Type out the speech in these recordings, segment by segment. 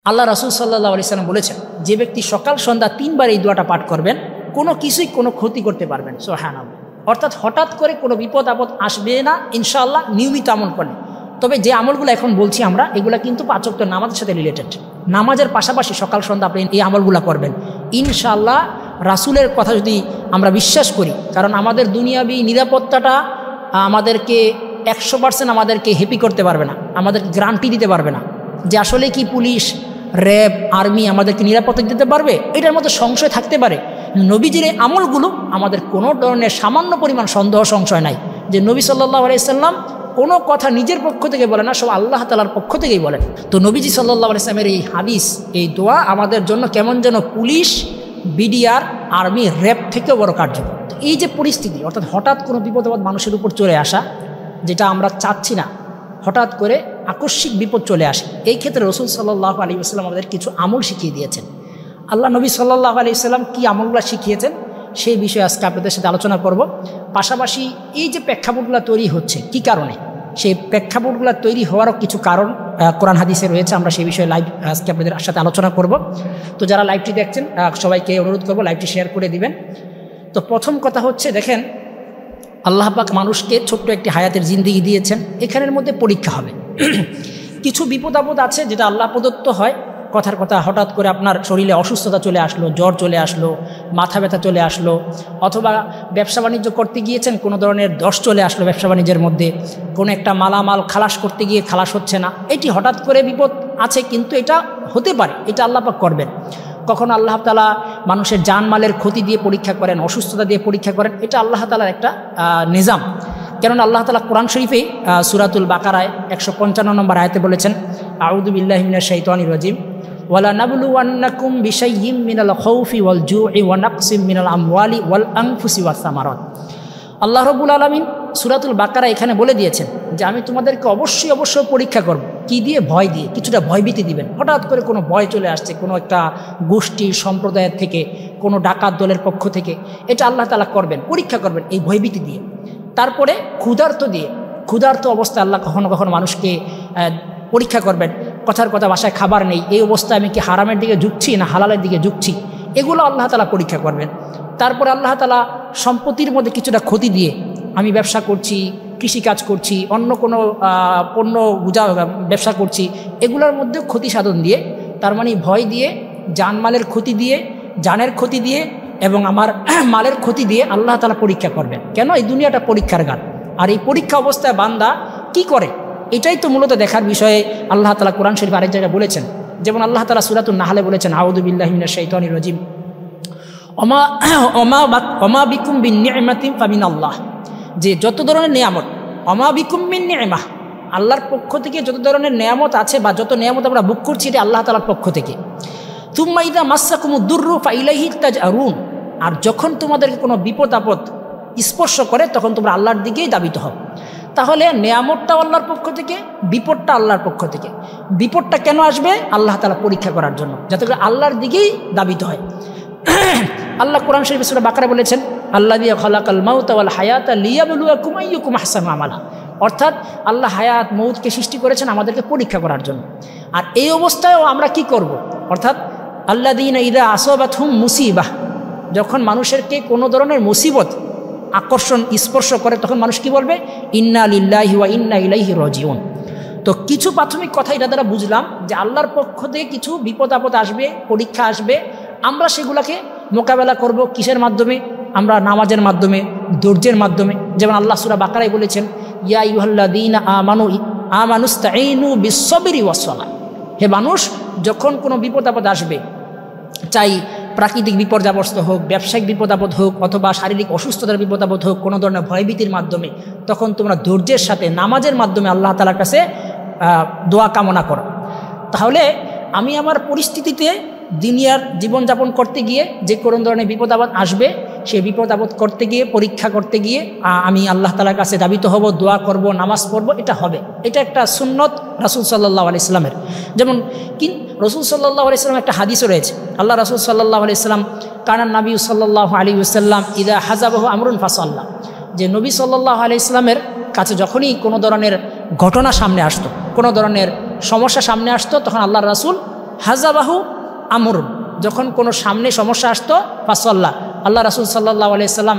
আল্লাহ রাসূল সাল্লাল্লাহু আলাইহি সাল্লাম বলেছেন, যে ব্যক্তি সকাল সন্ধ্যা 3 বার এই দোয়াটা পাঠ করবেন, কোনো কিছুই কোনো ক্ষতি করতে পারবেন। সুবহানাল্লাহ। অর্থাৎ হঠাৎ করে কোনো বিপদ আপদ আসবে না ইনশাআল্লাহ, নিয়মিত আমল করলে। তবে যে আমলগুলো এখন বলছি আমরা, এগুলা কিন্তু 5 ওয়াক্ত নামাজের সাথে রিলেটেড। নামাজের পাশাপাশি সকাল সন্ধ্যা আপনি এই আমলগুলো করবেন ইনশাআল্লাহ। রাসূলের কথা যদি আমরা বিশ্বাস করি, কারণ আমাদের দুনিয়াবি নিরাপত্তাটা আমাদেরকে 100% আমাদেরকে হ্যাপি করতে পারবে না, আমাদেরকে গ্যারান্টি দিতে পারবে না যে আসলে কি পুলিশ, র্যাব, আর্মি আমাদেরকে নিরাপত্তা দিতে পারবে, এটার মধ্যে সংশয় থাকতে পারে। নবীজির এই আমলগুলো আমাদের কোনো ধরনের সামান্য পরিমাণ সন্দেহ সংশয় নাই যে নবী সাল্লাল্লাহু আলাইহি সাল্লাম কোনো কথা নিজের পক্ষ থেকে বলে না, সব আল্লাহ তাআলার পক্ষ থেকেই বলেন। তো নবীজি সাল্লাল্লাহু আলাইহি সাল্লামের এই হাদিস, এই দোয়া আমাদের জন্য কেমন যেন পুলিশ, বিডিআর, আর্মি, র্যাব থেকেও বড় কার্যকর। এই যে পরিস্থিতি, অর্থাৎ হঠাৎ কোনো বিপদ আপদ মানুষের উপর চলে আসা, যেটা আমরা চাচ্ছি না, হঠাৎ করে আকস্মিক বিপদ চলে আসে, এই ক্ষেত্রে রাসূল সাল্লাল্লাহু আলাইহি ওয়াসাল্লাম আমাদের কিছু আমল শিখিয়ে দিয়েছেন। আল্লাহ নবী সাল্লাল্লাহু আলাইহি ওয়াসাল্লাম কী আমলগুলো শিখিয়েছেন সেই বিষয়ে আজকে আপনাদের সাথে আলোচনা করব। পাশাপাশি এই যে প্রেক্ষাপটগুলো তৈরি হচ্ছে কী কারণে, সেই প্রেক্ষাপটগুলো তৈরি হওয়ারও কিছু কারণ কোরআন হাদিসে রয়েছে, আমরা সেই বিষয়ে লাইভ আজকে আপনাদের সাথে আলোচনা করব। তো যারা লাইভটি দেখছেন সবাইকে অনুরোধ করব লাইভটি শেয়ার করে দিবেন। তো প্রথম কথা হচ্ছে, দেখেন আল্লাহ পাক মানুষকে ছোট্ট একটি হায়াতের জিন্দেগি দিয়েছেন, এখানের মধ্যে পরীক্ষা হবে। কিছু বিপদ আপদ আছে যেটা আল্লাহ প্রদত্ত হয়, কথার কথা হঠাৎ করে আপনার শরীরে অসুস্থতা চলে আসলো, জ্বর চলে আসলো, মাথা ব্যথা চলে আসলো, অথবা ব্যবসা বাণিজ্য করতে গিয়েছেন কোনো ধরনের দোষ চলে আসলো ব্যবসা বাণিজ্যের মধ্যে, কোনো একটা মালামাল খালাস করতে গিয়ে খালাস হচ্ছে না, এটি হঠাৎ করে বিপদ আছে, কিন্তু এটা হতে পারে, এটা আল্লাহ পাক করবেন। কখনো আল্লাহ তাআলা মানুষের জানমালের ক্ষতি দিয়ে পরীক্ষা করেন, অসুস্থতা দিয়ে পরীক্ষা করেন, এটা আল্লাহ তাআলার একটা নিজাম। কেননা আল্লাহ তাআলা কোরআন শরীফে সূরাতুল বাকারায় 155 নম্বর আয়াতে বলেছেন, আউযু বিল্লাহি মিনাশ শাইতানির রাজিম, ওয়ালা নাবলুওয়ান্নাকুম বিশাইয়্যিম মিনাল খাউফি ওয়াল জু'i ওয়া নাকসিম মিনাল আমওয়ালি ওয়াল আনফুসি ওয়াস সামারাত। আল্লাহ রাব্বুল আলামিন সূরাতুল বাকারা এখানে বলে দিয়েছেন যে আমি তোমাদেরকে অবশ্যই পরীক্ষা করব। কি দিয়ে? ভয় দিয়ে, কিছুটা ভয়ভীতি দিবেন। হঠাৎ করে কোনো ভয় চলে আসছে কোনো একটা গোষ্ঠী সম্প্রদায়ের থেকে, কোনো ডাকাত দলের পক্ষ থেকে, এটা আল্লাহ তাআলা করবেন, পরীক্ষা করবেন এই ভয়ভীতি দিয়ে। তারপরে ক্ষুধার্ত দিয়ে, ক্ষুধার্ত অবস্থায় আল্লাহ কখনো কখনো মানুষকে পরীক্ষা করবেন। কথার কথা, বাসায় খাবার নেই, এই অবস্থায় আমি কি হারামের দিকে ঝুঁকছি না হালালের দিকে ঝুঁকছি, এগুলো আল্লাহ তাআলা পরীক্ষা করবেন। তারপরে আল্লাহ তাআলা সম্পত্তির মধ্যে কিছুটা ক্ষতি দিয়ে, আমি ব্যবসা করছি, কৃষিকাজ করছি, অন্য কোনো পণ্য ব্যবসা করছি, এগুলোর মধ্যে ক্ষতি সাধন দিয়ে, তার মানে ভয় দিয়ে, জানমালের ক্ষতি দিয়ে, জানের ক্ষতি দিয়ে এবং আমার মালের ক্ষতি দিয়ে আল্লাহ তাআলা পরীক্ষা করবেন। কেন? এই দুনিয়াটা পরীক্ষার ঘাট, আর এই পরীক্ষা অবস্থায় বান্দা কি করে, এটাই তো মূলত দেখার বিষয়ে আল্লাহ তাআলা কোরআন শরীফ আরেক জায়গায় বলেছেন। যেমন আল্লাহ তাআলা সূরাতুন নাহলে বলেছেন, আউযু বিল্লাহি মিনাশ শাইতানির রাজিম, ওমা বিকুম বিন নি'মাতিন ফামিনাল্লাহ, যে যত ধরনের নিয়ামত, ওমা বিকুম মিন নি'মাহ, আল্লাহর পক্ষ থেকে যত ধরনের নিয়ামত আছে বা যত নিয়ামত আমরা ভোগ করছি, এটা আল্লাহ তাআলার পক্ষ থেকে। তুম্মা ইযা মাসসাকুমুদ-দুররু ফাইলাইহি তাজআরুন, আর যখন তোমাদেরকে কোনো বিপদ আপদ স্পর্শ করে তখন তোমরা আল্লাহর দিকেই দাবিত হও। তাহলে নিয়ামতটাও আল্লাহর পক্ষ থেকে, বিপদটা আল্লাহর পক্ষ থেকে। বিপদটা কেন আসবে? আল্লাহ তাআলা পরীক্ষা করার জন্য, যাতে করে আল্লাহর দিকেই দাবিত হয়। আল্লাহ কোরআন শরীফে সূরা বাকারা বলেছেন, আল্লাযী খালাকাল মাউতা ওয়াল হায়াতা লিয়াবলুয়াকুম আইয়ুকুম আহসানু আমালা, অর্থাৎ আল্লাহ হায়াত মৌতকে সৃষ্টি করেছেন আমাদেরকে পরীক্ষা করার জন্য। আর এই অবস্থায়ও আমরা কি করব? অর্থাৎ আল্লাযীনা ইযা আসাবাতহুম মুসিবাহ, যখন মানুষেরকে কোনো ধরনের মুসিবত আকর্ষণ স্পর্শ করে তখন মানুষ কি বলবে? ইন্না লিল্লাহি ওয়া ইন্না ইলাইহি রাজিউন। তো কিছু প্রাথমিক কথা এটা দ্বারা বুঝলাম যে আল্লাহর পক্ষ থেকে কিছু বিপদ আপদ আসবে, পরীক্ষা আসবে, আমরা সেগুলোকে মোকাবেলা করব কিসের মাধ্যমে? আমরা নামাজের মাধ্যমে, ধৈর্যের মাধ্যমে। যেমন আল্লাহ সূরা বাকারায় বলেছেন, ইয়া আইয়ুহাল্লাযীনা আমানুস্তাঈনু বিস-সাবরি ওয়াস-সালাহ, হে মানুষ, যখন কোনো বিপদ আপদ আসবে, চাই প্রাকৃতিক বিপর্যয় হোক, ব্যবসায়িক বিপদ আপদ হোক, অথবা শারীরিক অসুস্থতার বিপদ আপদ হোক, কোনো ধরনের ভয়ভীতির মাধ্যমে, তখন তোমরা ধৈর্যের সাথে নামাজের মাধ্যমে আল্লাহ তাআলার কাছে দোয়া কামনা করো। তাহলে আমি আমার পরিস্থিতিতে দুনিয়ার জীবনযাপন করতে গিয়ে যে কোনো ধরনের বিপদ আপদ আসবে, সেই বিপদ আপদ করতে গিয়ে, পরীক্ষা করতে গিয়ে আমি আল্লাহ তাআলার কাছে দাবিত হব, দোয়া করব, নামাজ পড়ব, এটা হবে। এটা একটা সুন্নত রাসূল সাল্লাল্লাহু আলাইহি সাল্লামের। যেমন রাসূল সাল্লাল্লাহু আলাইহি সাল্লাম একটা হাদিসও রয়েছে, আল্লাহ রাসূল সাল্লাল্লাহু আলাইহি সাল্লাম, কানান নবী সাল্লাল্লাহু আলাইহি ওয়াসাল্লাম ইযা হাযাবাহু আমরুন ফাসাল্লা, যে নবী সাল্লাল্লাহু আলাইহি সাল্লামের কাছে যখনই কোনো ধরনের ঘটনা সামনে আসতো, কোনো ধরনের সমস্যা সামনে আসতো, তখন আল্লাহর রাসূল হাজাবাহু আমর, যখন কোনো সামনে সমস্যা আসতো ফাসল্লাহ, আল্লাহ রাসূল সাল্লাল্লাহু আলাইহি সাল্লাম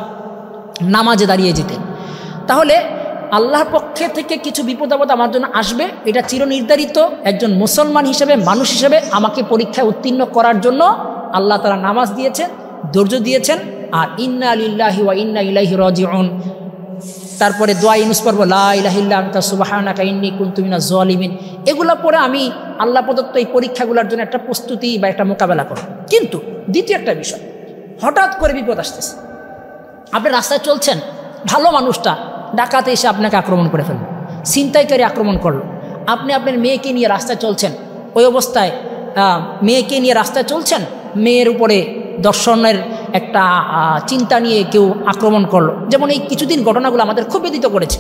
নামাজে দাঁড়িয়ে যেতেন। তাহলে আল্লাহর পক্ষে থেকে কিছু বিপদ আপদ আমার জন্য আসবে, এটা চিরনির্ধারিত। একজন মুসলমান হিসেবে, মানুষ হিসেবে আমাকে পরীক্ষায় উত্তীর্ণ করার জন্য আল্লাহ তাআলা নামাজ দিয়েছেন, ধৈর্য দিয়েছেন। আর ইন্না লিল্লাহি ওয়া ইন্না ইলাইহি রাজিউন, তারপরে দোয়া ইউনুস পড়ব, লা ইলাহা ইল্লা আনতা সুবহানাকা ইন্নী কুনতু মিনাজ জালিমিন। এগুলো পরে আমি আল্লাহ প্রদত্ত এই পরীক্ষাগুলোর জন্য একটা প্রস্তুতি বা একটা মোকাবেলা করব। কিন্তু দ্বিতীয় একটা বিষয়, হঠাৎ করে বিপদ আসতেছে। আপনি রাস্তায় চলছেন, ভালো মানুষটা ডাকাতে এসে আপনাকে আক্রমণ করে ফেলল, ছিনতাইকারী আক্রমণ করলো। আপনি আপনার মেয়েকে নিয়ে রাস্তায় চলছেন, ওই অবস্থায় মেয়েকে নিয়ে রাস্তায় চলছেন, মেয়ের উপরে দর্শনের একটা চিন্তা নিয়ে কেউ আক্রমণ করলো। যেমন এই কিছুদিন ঘটনাগুলো আমাদের খুব ব্যথিত করেছে।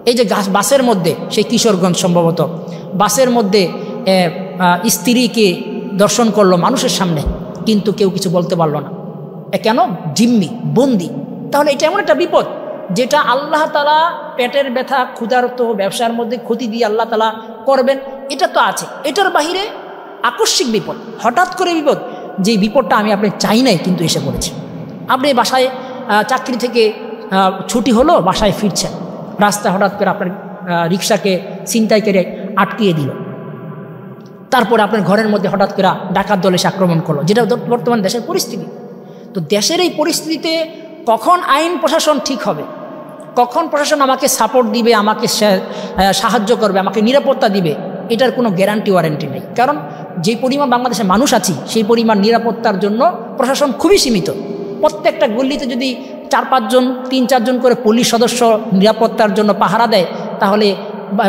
এই যে বাসের মধ্যে, সেই কিশোরগঞ্জ সম্ভবত, বাসের মধ্যে স্ত্রীকে দর্শন করলো মানুষের সামনে, কিন্তু কেউ কিছু বলতে পারলো না। কেন? জিম্মি, বন্দি। তাহলে এটা এমন একটা বিপদ যেটা আল্লাহ তাআলা পেটের ব্যথা, ক্ষুধার্ত, ব্যবসার মধ্যে ক্ষতি দিয়ে আল্লাহ তাআলা করবেন, এটা তো আছে। এটার বাহিরে আকস্মিক বিপদ, হঠাৎ করে বিপদ, যে বিপদটা আমি আপনি চাই নাই কিন্তু এসে পড়েছে। আপনি বাসায় চাকরি থেকে ছুটি হলো, বাসায় ফিরছেন, রাস্তায় হঠাৎ করে আপনার রিক্সাকে ছিনতাইকারী আটকিয়ে দিল। তারপরে আপনার ঘরের মধ্যে হঠাৎ করে ডাকাত দল এসে আক্রমণ করলো, যেটা বর্তমান দেশের পরিস্থিতি। তো দেশের এই পরিস্থিতিতে কখন আইন প্রশাসন ঠিক হবে, কখন প্রশাসন আমাকে সাপোর্ট দিবে, আমাকে সাহায্য করবে, আমাকে নিরাপত্তা দিবে, এটার কোনো গ্যারান্টি ওয়ারেন্টি নেই। কারণ যে পরিমাণ বাংলাদেশের মানুষ আছি, সেই পরিমাণ নিরাপত্তার জন্য প্রশাসন খুবই সীমিত। প্রত্যেকটা গল্লিতে যদি 4-5 জন, 3-4 জন করে পুলিশ সদস্য নিরাপত্তার জন্য পাহারা দেয়, তাহলে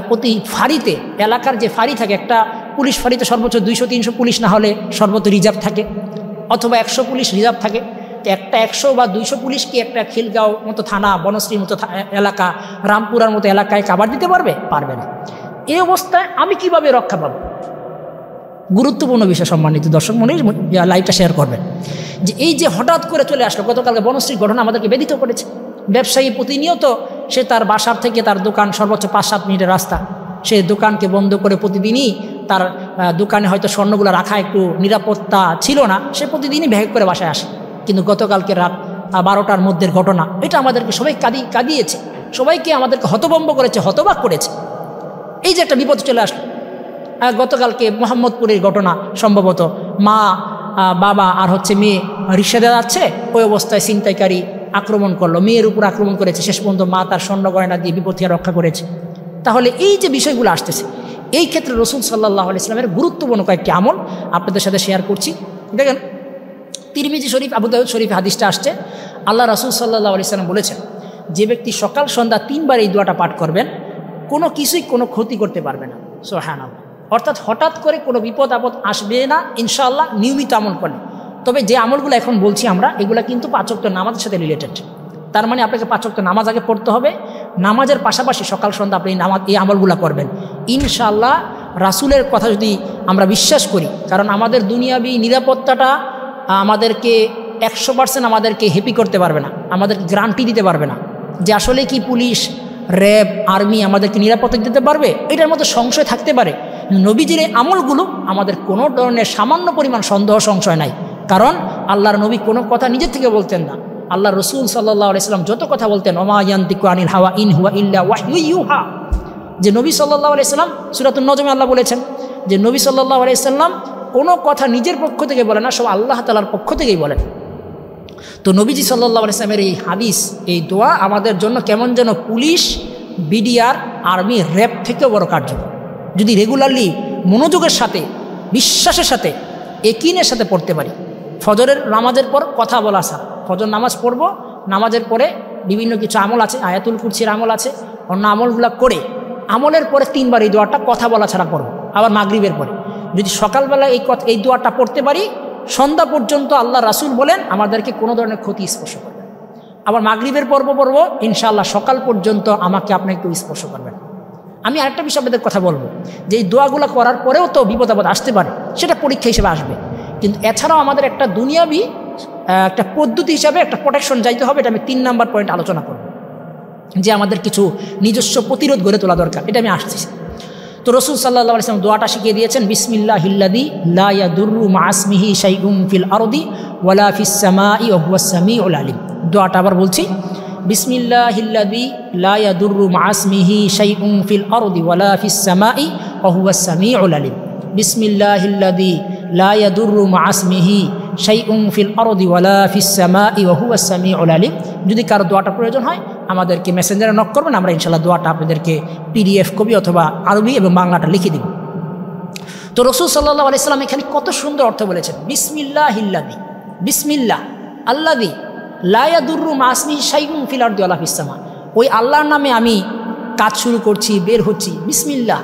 প্রতি ফাঁড়িতে, এলাকার যে ফাঁড়ি থাকে, একটা পুলিশ ফাঁড়িতে সর্বোচ্চ 200-300 পুলিশ না হলে সর্বোচ্চ রিজার্ভ থাকে, অথবা 100 পুলিশ রিজার্ভ থাকে। তো একটা 100 বা 200 পুলিশকে একটা খিলগাঁও মতো থানা, বনশ্রীর মতো এলাকা, রামপুরার মতো এলাকায় কাভার দিতে পারবে? পারবে না। এই অবস্থায় আমি কিভাবে রক্ষা পাবো? গুরুত্বপূর্ণ বিষয় সম্মানিত দর্শক মণ্ডলী, লাইভটা শেয়ার করবেন। যে এই যে হঠাৎ করে চলে আসলো, গতকালকে বনশ্রীর ঘটনা আমাদেরকে ব্যথিত করেছে। ব্যবসায়ী প্রতিনিয়ত সে তার বাসার থেকে তার দোকান সর্বোচ্চ 5-7 মিনিটের রাস্তা, সে দোকানকে বন্ধ করে প্রতিদিনই তার দোকানে হয়তো স্বর্ণগুলো রাখা একটু নিরাপত্তা ছিল না, সে প্রতিদিনই ব্যাগ করে বাসায় আসে। কিন্তু গতকালকে রাত 12টার মধ্যের ঘটনা, এটা আমাদেরকে সবাই কাঁদিয়েছে, সবাইকে আমাদেরকে হতভম্ব করেছে, হতবাক করেছে। এই যে একটা বিপদ চলে আসলো। গতকালকে মোহাম্মদপুরের ঘটনা, সম্ভবত মা, বাবা আর মেয়ে রিক্সাতে যাচ্ছে, ওই অবস্থায় ছিনতাইকারী আক্রমণ করলো, মেয়ের উপর আক্রমণ করেছে। শেষ পর্যন্ত মা তার স্বর্ণ গয়না দিয়ে বিপদ থেকে রক্ষা করেছে। তাহলে এই যে বিষয়গুলো আসতেছে, এই ক্ষেত্রে রাসূল সাল্লাল্লাহু আলাইহি ওয়াসাল্লামের গুরুত্বপূর্ণ কয়েকটি আমল আপনাদের সাথে শেয়ার করছি। দেখেন, তিরমিজি শরীফ, আবু দাউদ শরীফ হাদিসটা আসছে, আল্লাহ রাসূল সাল্লাল্লাহু আলাইহি ওয়াসাল্লাম বলেছেন, যে ব্যক্তি সকাল সন্ধ্যা 3 বার এই দোয়াটা পাঠ করবেন, কোনো কিছুই কোনো ক্ষতি করতে পারবে না। সুবহানাল্লাহ। অর্থাৎ হঠাৎ করে কোনো বিপদ আপদ আসবে না ইনশাআল্লাহ, নিয়মিত আমল করলে। তবে যে আমলগুলো এখন বলছি আমরা, এগুলো কিন্তু 5 ওয়াক্ত নামাজের সাথে রিলেটেড। তার মানে আপনাকে 5 ওয়াক্ত নামাজ আগে পড়তে হবে, নামাজের পাশাপাশি সকাল সন্ধ্যা আপনি এই আমলগুলো করবেন ইনশাআল্লাহ। রাসূলের কথা যদি আমরা বিশ্বাস করি, কারণ আমাদের দুনিয়াবি নিরাপত্তাটা আমাদেরকে 100% আমাদেরকে হ্যাপি করতে পারবে না, আমাদেরকে গ্যারান্টি দিতে পারবে না যে আসলে কি পুলিশ, র্যাব, আর্মি আমাদেরকে নিরাপত্তা দিতে পারবে, এটার মধ্যে সংশয় থাকতে পারে। নবীজির এই আমলগুলো আমাদের কোনো ধরনের সামান্য পরিমাণ সন্দেহ সংশয় নাই, কারণ আল্লাহর নবী কোনো কথা নিজের থেকে বলতেন না। আল্লাহ রসুল সাল্লাল্লাহু আলাইহি ওয়াসাল্লাম যত কথা বলতেন, ওমা ইয়ানতিকু আনিল হাওয়া ইন হুয়া ইল্লা ওয়াহয়ু ইউহা, যে নবী সাল্লাল্লাহু আলাইহি ওয়াসাল্লাম, সূরাতুন নজমে আল্লাহ বলেছেন যে নবী সাল্লাল্লাহু আলাইহি ওয়াসাল্লাম কোনো কথা নিজের পক্ষ থেকে বলেন না, সব আল্লাহ তাআলার পক্ষ থেকেই বলেন। তো নবীজি সাল্লাল্লাহু আলাইহি ওয়াসাল্লামের এই হাদিস, এই দোয়া আমাদের জন্য কেমন যেন পুলিশ, বিডিআর, আর্মি, র্যাব থেকেও বড় কার্যকর। যদি রেগুলারলি মনোযোগের সাথে, বিশ্বাসের সাথে, একিনের সাথে পড়তে পারি। ফজরের নামাজের পর কথা বলা ছাড়া, ফজর নামাজ পড়ব, নামাজের পরে বিভিন্ন কিছু আমল আছে, আয়াতুল কুরসির আমল আছে, অন্য আমলগুলো করে আমলের পরে 3 বার এই দোয়াটা কথা বলা ছাড়া পড়ব। আবার মাগরিবের পরে যদি সকালবেলা এই দোয়াটা পড়তে পারি, সন্ধ্যা পর্যন্ত আল্লাহ রাসূল বলেন আমাদেরকে কোনো ধরনের ক্ষতি স্পর্শ করবে। আবার মাগরিবের পর্ব পড়ব, ইনশাআল্লাহ সকাল পর্যন্ত আমাকে আপনাকে কেউ স্পর্শ করবেন। আমি আরেকটা বিষয় আপনাদের কথা বলবো, যে এই দোয়াগুলো করার পরেও তো বিপদ আপদ আসতে পারে, সেটা পরীক্ষা হিসেবে আসবে। কিন্তু এছাড়াও আমাদের একটা দুনিয়াবি একটা পদ্ধতি হিসাবে একটা প্রোটেকশন চাইতে হবে। এটা আমি 3 নাম্বার পয়েন্ট আলোচনা করব, যে আমাদের কিছু নিজস্ব প্রতিরোধ গড়ে তোলা দরকার। এটা আমি আসছি। তো রাসূল সাল্লাল্লাহু আলাইহি ওয়াসাল্লাম দোয়াটা শিখিয়ে দিয়েছেন, বিসমিল্লাহিল্লাযী লা ইয়াদুররু মা ইসমিহি শাইউন ফিল আরদি ওয়ালা ফিস সামাই ওয়া হুয়াস সামিউল আলিম। দোয়াটা আবার বলছি, বিসমিল্লাহিল্লাযী লা ইয়াদুররু মা ইসমিহি শাইউন ফিল আরদি ওয়ালা ফিস সামাই ওয়া হুয়াস সামিউল আলিম। বিসমিল্লাহিল্লাযী লা ইয়াদুররু মা ইসমিহি শাইউন ফিল আরদি ওয়ালা ফিস সামাই ওয়া হুয়াস সামিউল আলিম। যদি কারো দোয়াটা প্রয়োজন হয় আমাদেরকে মেসেঞ্জারে নক করবেন, আমরা ইনশাআল্লাহ দোয়াটা আপনাদেরকে PDF কপি অথবা আরবি এবং বাংলাটা লিখে দিব। তো রাসূল সাল্লাল্লাহু আলাইহি সাল্লাম এখানে কত সুন্দর অর্থ বলেছেন, বিসমিল্লাহিল্লাযী, বিসমিল্লাহ আল্লাযী লা ইয়াদুররু মা ইসমিহি শাইউন ফিল আরদি ওয়ালা ফিস সামা। ওই আল্লাহর নামে আমি কাজ শুরু করছি, বের হচ্ছি, বিসমিল্লাহ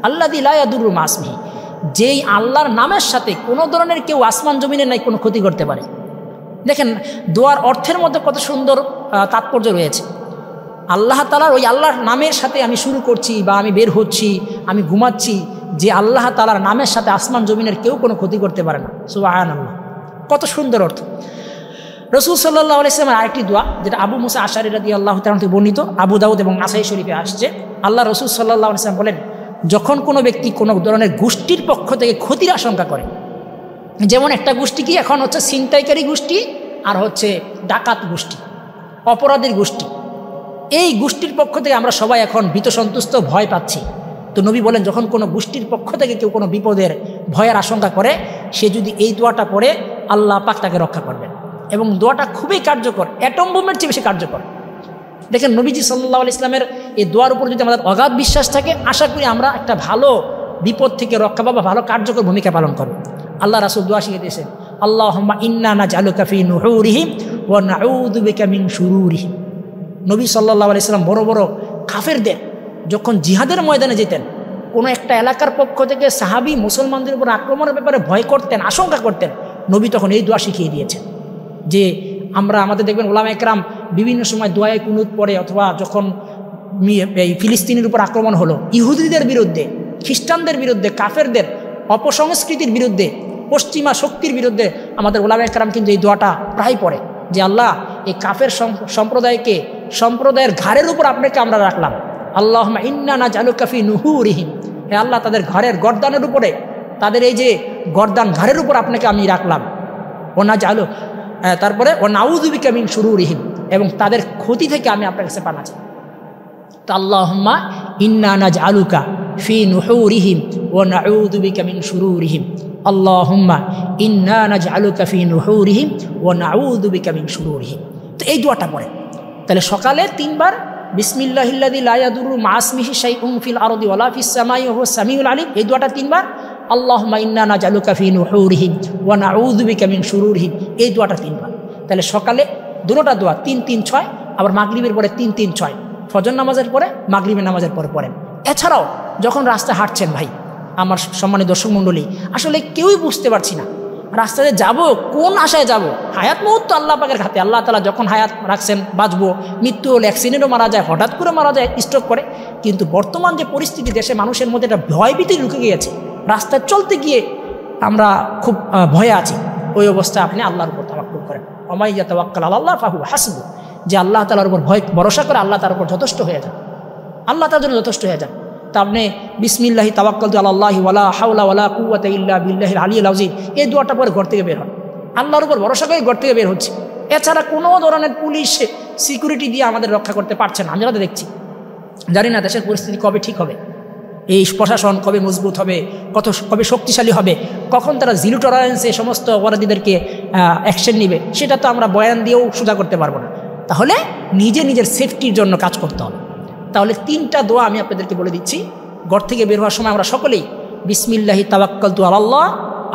আল্লাযী লা ইয়াদুররু মা ইসমিহি, যেই আল্লাহর নামের সাথে কোনো ধরনের কেউ আসমান জমিনে নাই কোনো ক্ষতি করতে পারে। দেখেন দোয়ার অর্থের মধ্যে কত সুন্দর তাৎপর্য রয়েছে। আল্লাহ তাআলার ওই আল্লাহর নামের সাথে আমি শুরু করছি বা আমি বের হচ্ছি, আমি ঘুমাচ্ছি, যে আল্লাহ তাআলার নামের সাথে আসমান জমিনের কেউ কোনো ক্ষতি করতে পারে না। সুবহানাল্লাহ, কত সুন্দর অর্থ। রাসূল সাল্লাল্লাহু আলাইহি ওয়াসাল্লামের আরেকটি দোয়া, যেটা আবু মুসা আশআরী রাদিয়াল্লাহু তাআলা থেকে বর্ণিত, আবু দাউদ এবং নাসাই শরীফে আসছে, আল্লাহ রাসূল সাল্লাল্লাহু আলাইহি ওয়াসাল্লাম বলেন, যখন কোনো ব্যক্তি কোনো ধরনের গোষ্ঠীর পক্ষ থেকে ক্ষতির আশঙ্কা করে, যেমন একটা গোষ্ঠী কি এখন হচ্ছে ছিনতাইকারী গোষ্ঠী আর হচ্ছে ডাকাত গোষ্ঠী, অপরাধীর গোষ্ঠী, এই গোষ্ঠীর পক্ষ থেকে আমরা সবাই এখন ভীত সন্তুষ্ট, ভয় পাচ্ছি। তো নবী বলেন, যখন কোনো গোষ্ঠীর পক্ষ থেকে কেউ কোনো বিপদের ভয়ের আশঙ্কা করে, সে যদি এই দোয়াটা পড়ে আল্লাহ পাক তাকে রক্ষা করবেন। এবং দোয়াটা খুবই কার্যকর, অ্যাটম বোমের চেয়ে বেশি কার্যকর। দেখেন নবীজি সাল্লাল্লাহু আলাইহি ইসলামের এই দোয়ার উপর যদি আমাদের অগাধ বিশ্বাস থাকে, আশা করি আমরা একটা ভালো বিপদ থেকে রক্ষা পাবো, ভালো কার্যকর ভূমিকা পালন করব। আল্লাহ রাসূল দোয়া শিখিয়ে দিয়েছেন, আল্লাহুম্মা ইন্না নাজআলুকা ফি নুহুরিহিম ওয়া নাউযু বিকা মিন শুরুরিহিম। নবী সাল্লাল্লাহু আলাইহি সাল্লাম বড় বড় কাফেরদের যখন জিহাদের ময়দানে যেতেন, কোনো একটা এলাকার পক্ষ থেকে সাহাবী মুসলমানদের উপর আক্রমণের ব্যাপারে ভয় করতেন, আশঙ্কা করতেন, নবী তখন এই দোয়া শিখিয়ে দিয়েছেন। যে আমরা আমাদের দেখবেন ওলামা একরাম বিভিন্ন সময় দোয়ায়ে কুনুত পড়ে, অথবা যখন এই ফিলিস্তিনের উপর আক্রমণ হলো, ইহুদিদের বিরুদ্ধে, খ্রিস্টানদের বিরুদ্ধে, কাফেরদের অপসংস্কৃতির বিরুদ্ধে, পশ্চিমা শক্তির বিরুদ্ধে আমাদের ওলামা একরাম কিন্তু এই দোয়াটা প্রায় পড়ে, যে আল্লাহ এই কাফের সম্প্রদায়ের ঘাড়ের উপর আপনাকে আমরা রাখলাম, আল্লাহুম্মা ইন্না নাজআলুকা ফি নুহুরিহিম, হে আল্লাহ তাদের ঘাড়ের গর্দানের উপরে, তাদের এই যে গর্দান ঘাড়ের উপর আপনাকে আমি রাখলাম, ও নাজআলু, তারপরে ও নাউযু বিকা মিন শুরুরিহিম, এবং তাদের ক্ষতি থেকে আমি আপনার কাছে পানা চাই। তো আল্লাহুম্মা ইন্না নাজআলুকা ফি নুহুরিহিম ওয়া নাউযু বিকা মিন শুরুরিহিম, আল্লাহুম্মা ইন্না নাজআলুকা ফি নুহুরিহিম ওয়া নাউযু বিকা মিন শুরুরিহিম। তো এই দোয়াটা পড়ে, তাহলে সকালে 3 বার বিসমিল্লাহিল্লাযী লা ইয়াদুররু মা ইসমিহি শাইউন ফিল আরদি ওয়ালা ফিস সামাই ওয়া হুয়াস সামিউল আলিম, এই দোয়াটা 3 বার, আল্লাহুম্মা ইন্না নাজআলুকা ফি নুহুরিহিম ওয়া নাউযু বিকা মিন শুরুরিহিম, এই দোয়াটা 3 বার। তাহলে সকালে দুটোটা দোয়া 3, 3, 6, আবার মাগরিবের পরে 3, 3, 6, ফজর নামাজের পরে, মাগরিবের নামাজের পরে পড়েন। এছাড়াও যখন রাস্তায় হাঁটছেন, ভাই আমার সম্মানিত দর্শক মণ্ডলী, আসলে কেউই বুঝতে পারছি না রাস্তাতে যাব, কোন আশায় যাব। হায়াত মুহূর্ত আল্লাহ পাকের হাতে, আল্লাহ তাআলা যখন হায়াত রাখছেন বাঁচবো, মৃত্যু হলে অ্যাক্সিডেন্টও মারা যায়, হঠাৎ করে মারা যায়, স্ট্রোক করে। কিন্তু বর্তমান যে পরিস্থিতি, দেশে মানুষের মধ্যে একটা ভয়ভীতি ঢুকে গিয়েছে, রাস্তায় চলতে গিয়ে আমরা খুব ভয়ে আছি। ওই অবস্থায় আপনি আল্লাহর উপর তাওয়াক্কুল করেন, ওয়া মান ইয়াতাওয়াক্কাল আলাল্লাহ ফাহুয়া হাসবুহ, যে আল্লাহ তাআলার উপর ভরসা করে আল্লাহ তার উপর যথেষ্ট হয়ে যান, আল্লাহ তার জন্য যথেষ্ট হয়ে যান। তা আপনি বিসমিল্লাহি তাওয়াক্কালতু আলাল্লাহি ওয়ালা হাওলা ওয়ালা কুওয়াতা ইল্লা বিল্লাহিল আলিয়্যিল আযীম, এই দোয়াটা পরে ঘর থেকে বের হন, আল্লাহর উপর ভরসা করে ঘর থেকে বের হচ্ছে। এছাড়া কোনো ধরনের পুলিশ সিকিউরিটি দিয়ে আমাদের রক্ষা করতে পারছে না। আমরা দেখছি, জানি না দেশের পরিস্থিতি কবে ঠিক হবে, এই প্রশাসন কবে মজবুত হবে, কবে শক্তিশালী হবে, কখন তারা জিরো টলারেন্সে সমস্ত অপরাধীদেরকে অ্যাকশন নেবে, সেটা তো আমরা বয়ান দিয়েও সোজা করতে পারবো না। তাহলে নিজের সেফটির জন্য কাজ করতে হবে। তাহলে 3টা দোয়া আমি আপনাদেরকে বলে দিচ্ছি। ঘর থেকে বের হওয়ার সময় আমরা সকলেই বিসমিল্লাহি তাওয়াক্কালতু আলাল্লাহ,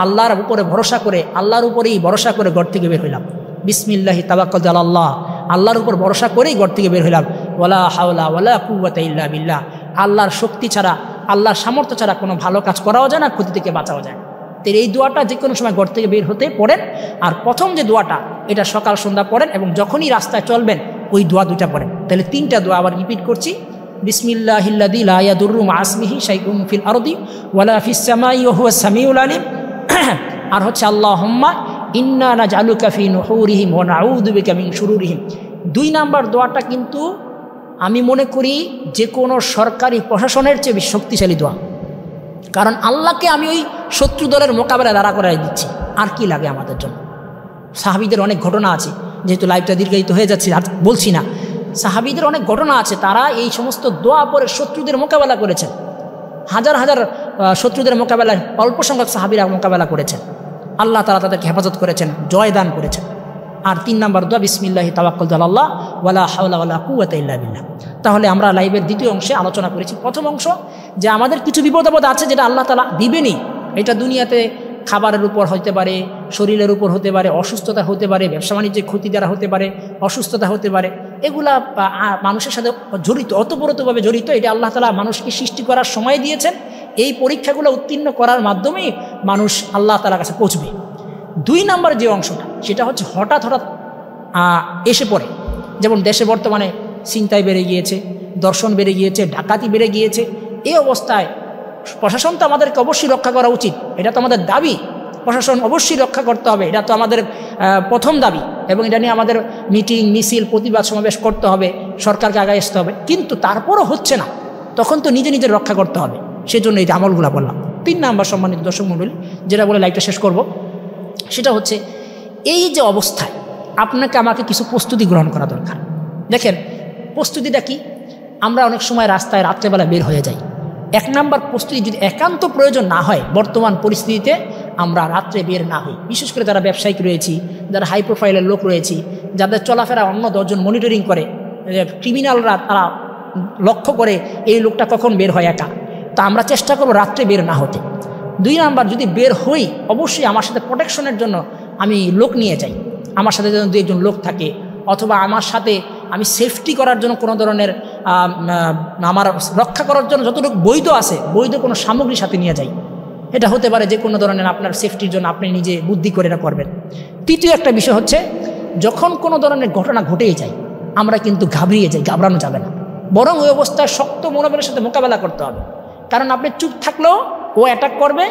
আল্লাহর উপরে ভরসা করে, আল্লাহর উপরেই ভরসা করে ঘর থেকে বের হইলাম। বিসমিল্লাহি তাওয়াক্কালতু আলাল্লাহ, আল্লাহর উপর ভরসা করেই ঘর থেকে বের হইলাম। ওয়ালা হাওলা ওয়ালা কুওয়াতা ইল্লা বিল্লাহ, আল্লাহর শক্তি ছাড়া, আল্লাহর সামর্থ্য ছাড়া কোনো ভালো কাজ করাও যায় না, ক্ষতি থেকে বাঁচাও যায় না। তো এই দোয়াটা যে কোনো সময় ঘর থেকে বের হতে পড়েন। আর প্রথম যে দোয়াটা, এটা সকাল সন্ধ্যা পড়েন, এবং যখনই রাস্তায় চলবেন ওই দোয়া 2টা পড়েন। তাহলে 3টা দোয়া আবার রিপিট করছি, বিসমিল্লাহিল্লাযী লা ইয়াদুররু মা ইসমিহি শাইউন ফিল আরদি ওয়ালা ফিস সামাই ওয়া হুয়াস সামিউল আলিম, আর হচ্ছে আল্লাহুম্মা ইন্না নাজআলুকা ফি নুহুরিহিম ওয়া নাউযু বিকা মিন শুরুরিহিম। 2 নাম্বার দোয়াটা কিন্তু আমি মনে করি যে কোনো সরকারি প্রশাসনের চেয়ে বেশি শক্তিশালী দোয়া। কারণ আল্লাহকে আমি ওই শত্রু দলের মোকাবেলা দাঁড়া করাই দিচ্ছি, আর কি লাগে আমাদের জন্য। সাহাবীদের অনেক ঘটনা আছে, যেহেতু লাইভটা দীর্ঘায়িত হয়ে যাচ্ছে আর বলছি না। সাহাবীদের অনেক ঘটনা আছে, তারা এই সমস্ত দোয়া পরে শত্রুদের মোকাবেলা করেছেন। হাজার হাজার শত্রুদের মোকাবেলায় অল্প সংখ্যক সাহাবীরা মোকাবেলা করেছেন, আল্লাহ তাআলা তাদেরকে হেফাজত করেছেন, জয় দান করেছেন। আর 3 নম্বর দোয়া বিসমিল্লাহি তাওয়াক্কালতু আলাল্লাহ ওয়ালা হাওলা ওয়ালা কুওয়াতা ইল্লা বিল্লাহ। তাহলে আমরা লাইভের দ্বিতীয় অংশে আলোচনা করেছি প্রথম অংশ যে আমাদের কিছু বিপদ আপদ আছে যেটা আল্লাহ তাআলা দিবেনই। এটা দুনিয়াতে খাবারের উপর হতে পারে, শরীরের উপর হতে পারে, অসুস্থতা হতে পারে, ব্যবসা বাণিজ্যের ক্ষতি দ্বারা হতে পারে, অসুস্থতা হতে পারে, এগুলা মানুষের সাথে জড়িত, অতপ্রতভাবে জড়িত। এটা আল্লাহ তাআলা মানুষকে সৃষ্টি করার সময় দিয়েছেন, এই পরীক্ষাগুলো উত্তীর্ণ করার মাধ্যমেই মানুষ আল্লাহ তাআলার কাছে পৌঁছবে। 2 নম্বর যে অংশটা সেটা হচ্ছে হঠাৎ এসে পড়ে, যেমন দেশে বর্তমানে ছিনতাই বেড়ে গিয়েছে, দর্শন বেড়ে গিয়েছে, ডাকাতি বেড়ে গিয়েছে। এই অবস্থায় প্রশাসন তো আমাদেরকে অবশ্যই রক্ষা করা উচিত, এটা তো আমাদের দাবি, প্রশাসন অবশ্যই রক্ষা করতে হবে, এটা তো আমাদের প্রথম দাবি, এবং এটা নিয়ে আমাদের মিটিং মিছিল প্রতিবাদ সমাবেশ করতে হবে, সরকারকে আগায় আসতে হবে। কিন্তু তারপরও হচ্ছে না, তখন তো নিজে নিজে রক্ষা করতে হবে, সেজন্য এই যে আমলগুলো বললাম। 3 নম্বর সম্মানিত দর্শক মণ্ডলী, যেটা বলে লাইভটা শেষ করব, সেটা হচ্ছে এই যে অবস্থায় আপনাকে আমাকে কিছু প্রস্তুতি গ্রহণ করা দরকার। দেখেন প্রস্তুতিটা কি, আমরা অনেক সময় রাস্তায় রাত্রেবেলা বের হয়ে যাই। 1 নম্বর প্রস্তুতি, যদি একান্ত প্রয়োজন না হয় বর্তমান পরিস্থিতিতে আমরা রাত্রে বের না হই, বিশেষ করে যারা ব্যবসায়িক রয়েছি, যারা হাই প্রোফাইলের লোক রয়েছি, যাদের চলাফেরা অন্য 10 জন মনিটরিং করে, ক্রিমিনালরা তারা লক্ষ্য করে এই লোকটা কখন বের হয় একা, তা আমরা চেষ্টা করব রাত্রে বের না হতে। 2 নম্বর, যদি বের হই অবশ্যই আমার সাথে প্রোটেকশনের জন্য আমি লোক নিয়ে যাই, আমার সাথে যেন 2 একজন লোক থাকে, অথবা আমার সাথে আমি সেফটি করার জন্য কোনো ধরনের আমার রক্ষা করার জন্য যতটুকু বৈধ আছে বৈধ কোনো সামগ্রী সাথে নিয়ে যাই। এটা হতে পারে যে কোনো ধরনের আপনার সেফটির জন্য আপনি নিজে বুদ্ধি করে এটা করবেন। 3য় একটা বিষয় হচ্ছে, যখন কোনো ধরনের ঘটনা ঘটেই যায় আমরা কিন্তু ঘাবড়িয়ে যাই, ঘাবড়ানো যাবে না, বরং ওই অবস্থায় শক্ত মনোবলের সাথে মোকাবেলা করতে হবে। কারণ আপনি চুপ থাকলেও ও অ্যাটাক করবে,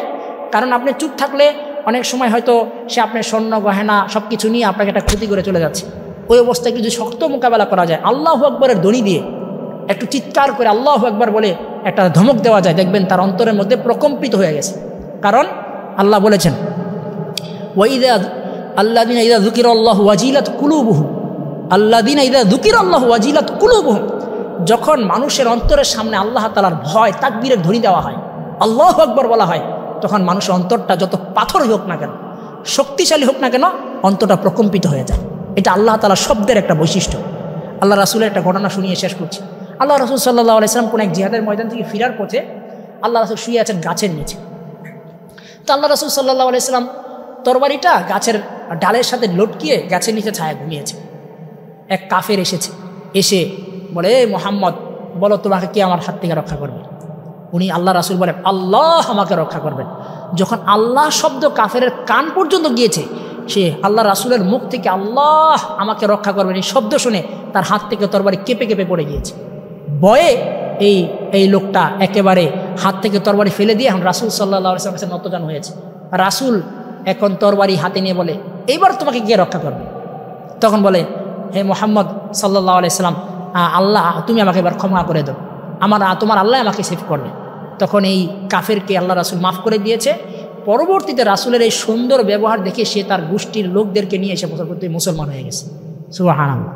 কারণ আপনি চুপ থাকলে অনেক সময় হয়তো সে আপনার স্বর্ণ গহেনা সব কিছু নিয়ে আপনাকে একটা ক্ষতি করে চলে যাচ্ছে। ওই অবস্থায় যদি শক্ত মোকাবেলা করা যায়, আল্লাহু আকবরের ধ্বনি দিয়ে একটু চিৎকার করে আল্লাহু আকবর বলে একটা ধমক দেওয়া যায়, দেখবেন তার অন্তরের মধ্যে প্রকম্পিত হয়ে গেছে। কারণ আল্লাহ বলেছেন, ওয়াইদা আল্লাযিনা ইযা যুকিরাল্লাহু ওয়াজিলাত কুলুবুহুম, আল্লাযিনা ইযা যুকিরাল্লাহু ওয়াজিলাত কুলুবুহুম, যখন মানুষের অন্তরের সামনে আল্লাহ তাআলার ভয় তাকবীরের ধ্বনি দেওয়া হয়, আল্লাহু আকবর বলা হয়, তখন মানুষের অন্তরটা যত পাথরই হোক না কেন, শক্তিশালী হোক না কেন, অন্তরটা প্রকম্পিত হয়ে যায়। এটা আল্লাহ তাআলার শব্দের একটা বৈশিষ্ট্য। আল্লাহ রাসূলের একটা ঘটনা শুনিয়ে শেষ করছি। আল্লাহ রাসূল সাল্লাল্লাহু আলাইহি সাল্লাম কোন এক জিহাদের ময়দান থেকে ফেরার পথে আল্লাহ রাসূল শুয়ে আছেন গাছের নিচে। তো আল্লাহ রাসূল সাল্লাল্লাহু আলাইহি সাল্লাম তরবারিটা গাছের ডালের সাথে লটকিয়ে গাছের নিচে ছায়া ঘুমিয়েছে। এক কাফের এসে বলে, এ মুহাম্মদ, বলো তোমাকে কে আমার হাত থেকে রক্ষা করবে? উনি আল্লাহ রাসূল বলেন, আল্লাহ আমাকে রক্ষা করবেন। যখন আল্লাহ শব্দ কাফের কান পর্যন্ত গিয়েছে, সে আল্লাহ রাসূলের মুখ থেকে আল্লাহ আমাকে রক্ষা করবেন এই শব্দ শুনে তার হাত থেকে তরবারি কেঁপে কেঁপে পড়ে গিয়েছে। ভয়ে এই লোকটা একেবারে হাত থেকে তরবারি ফেলে দিয়ে এখন রাসূল সাল্লাল্লাহু আলাইহি ওয়াসাল্লামের কাছে নতজান হয়েছে। রাসূল এখন তরবারি হাতে নিয়ে বলে, এইবার তোমাকে কে রক্ষা করবে? তখন বলে, হে মুহাম্মদ সাল্লাল্লাহু আলাইহি সাল্লাম, আল্লাহ তুমি আমাকে এবার ক্ষমা করে দাও, তোমার আল্লাহ আমাকে সেভ করবে। তখন এই কাফেরকে আল্লাহ রাসূল মাফ করে দিয়েছে। পরবর্তীতে রাসূলের এই সুন্দর ব্যবহার দেখে সে তার গোষ্ঠীর লোকদেরকে নিয়ে এসে মুসলমান হয়ে গেছে। সুবহানাল্লাহ।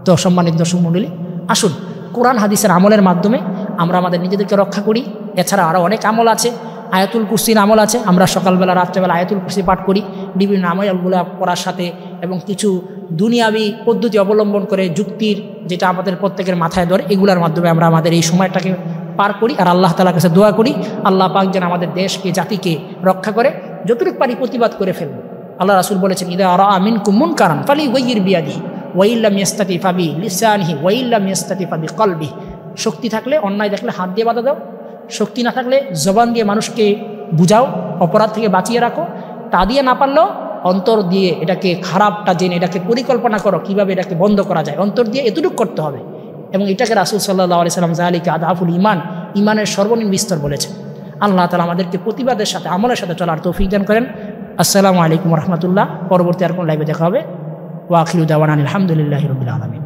তো সম্মানিত দর্শক মণ্ডলী, আসুন কোরআন হাদিসের আমলের মাধ্যমে আমরা আমাদের নিজেদেরকে রক্ষা করি। এছাড়া আরও অনেক আমল আছে, আয়াতুল কুরসির আমল আছে। আমরা সকালবেলা রাত্রেবেলা আয়াতুল কুরসি পাঠ করি বিভিন্ন আমলগুলো পড়ার সাথে, এবং কিছু দুনিয়াবি পদ্ধতি অবলম্বন করে যুক্তির যেটা আমাদের প্রত্যেকের মাথায় ধরে, এগুলোর মাধ্যমে আমরা আমাদের এই সময়টাকে পার করি। আর আল্লাহ তাআলার কাছে দোয়া করি আল্লাহ পাক যেন আমাদের দেশকে জাতিকে রক্ষা করে, যতটুকু পারি প্রতিবাদ করে ফেলবো। আল্লাহ রাসূল বলেছেন, ইযা রাআ মিনকুম মুনকারান ফালিয়ুগাইয়ির বিয়াদিহি ওয়া ইল্লাম ইয়াস্তাতি ফাবি লিসানিহি ওয়া ইল্লাম ইয়াস্তাতি ফাবি কলবিহি। শক্তি থাকলে অন্যায় দেখলে হাত দিয়ে বাধা দাও, শক্তি না থাকলে জবান দিয়ে মানুষকে বুঝাও, অপরাধ থেকে বাঁচিয়ে রাখো। তা দিয়ে না পারলেও অন্তর দিয়ে এটাকে খারাপটা জেনে এটাকে পরিকল্পনা করো কীভাবে এটাকে বন্ধ করা যায়, অন্তর দিয়ে এতটুকু করতে হবে। এবং এটাকে রাসূল সাল্লাল্লাহু আলাইহি সাল্লাম যালিকা আদআফুল ঈমান, ঈমানের সর্বনিম্ন স্তর বলেছেন। আল্লাহ তাআলা আমাদেরকে প্রতিবাদের সাথে আমলের সাথে চলার তৌফিক দান করেন। আসসালামু আলাইকুম ওয়া রাহমাতুল্লাহ। পরবর্তী আর কোন লাইভে দেখা হবে। ওয়া আখিরু দাওয়ানা আলহামদুলিল্লাহি রাব্বিল আলামিন।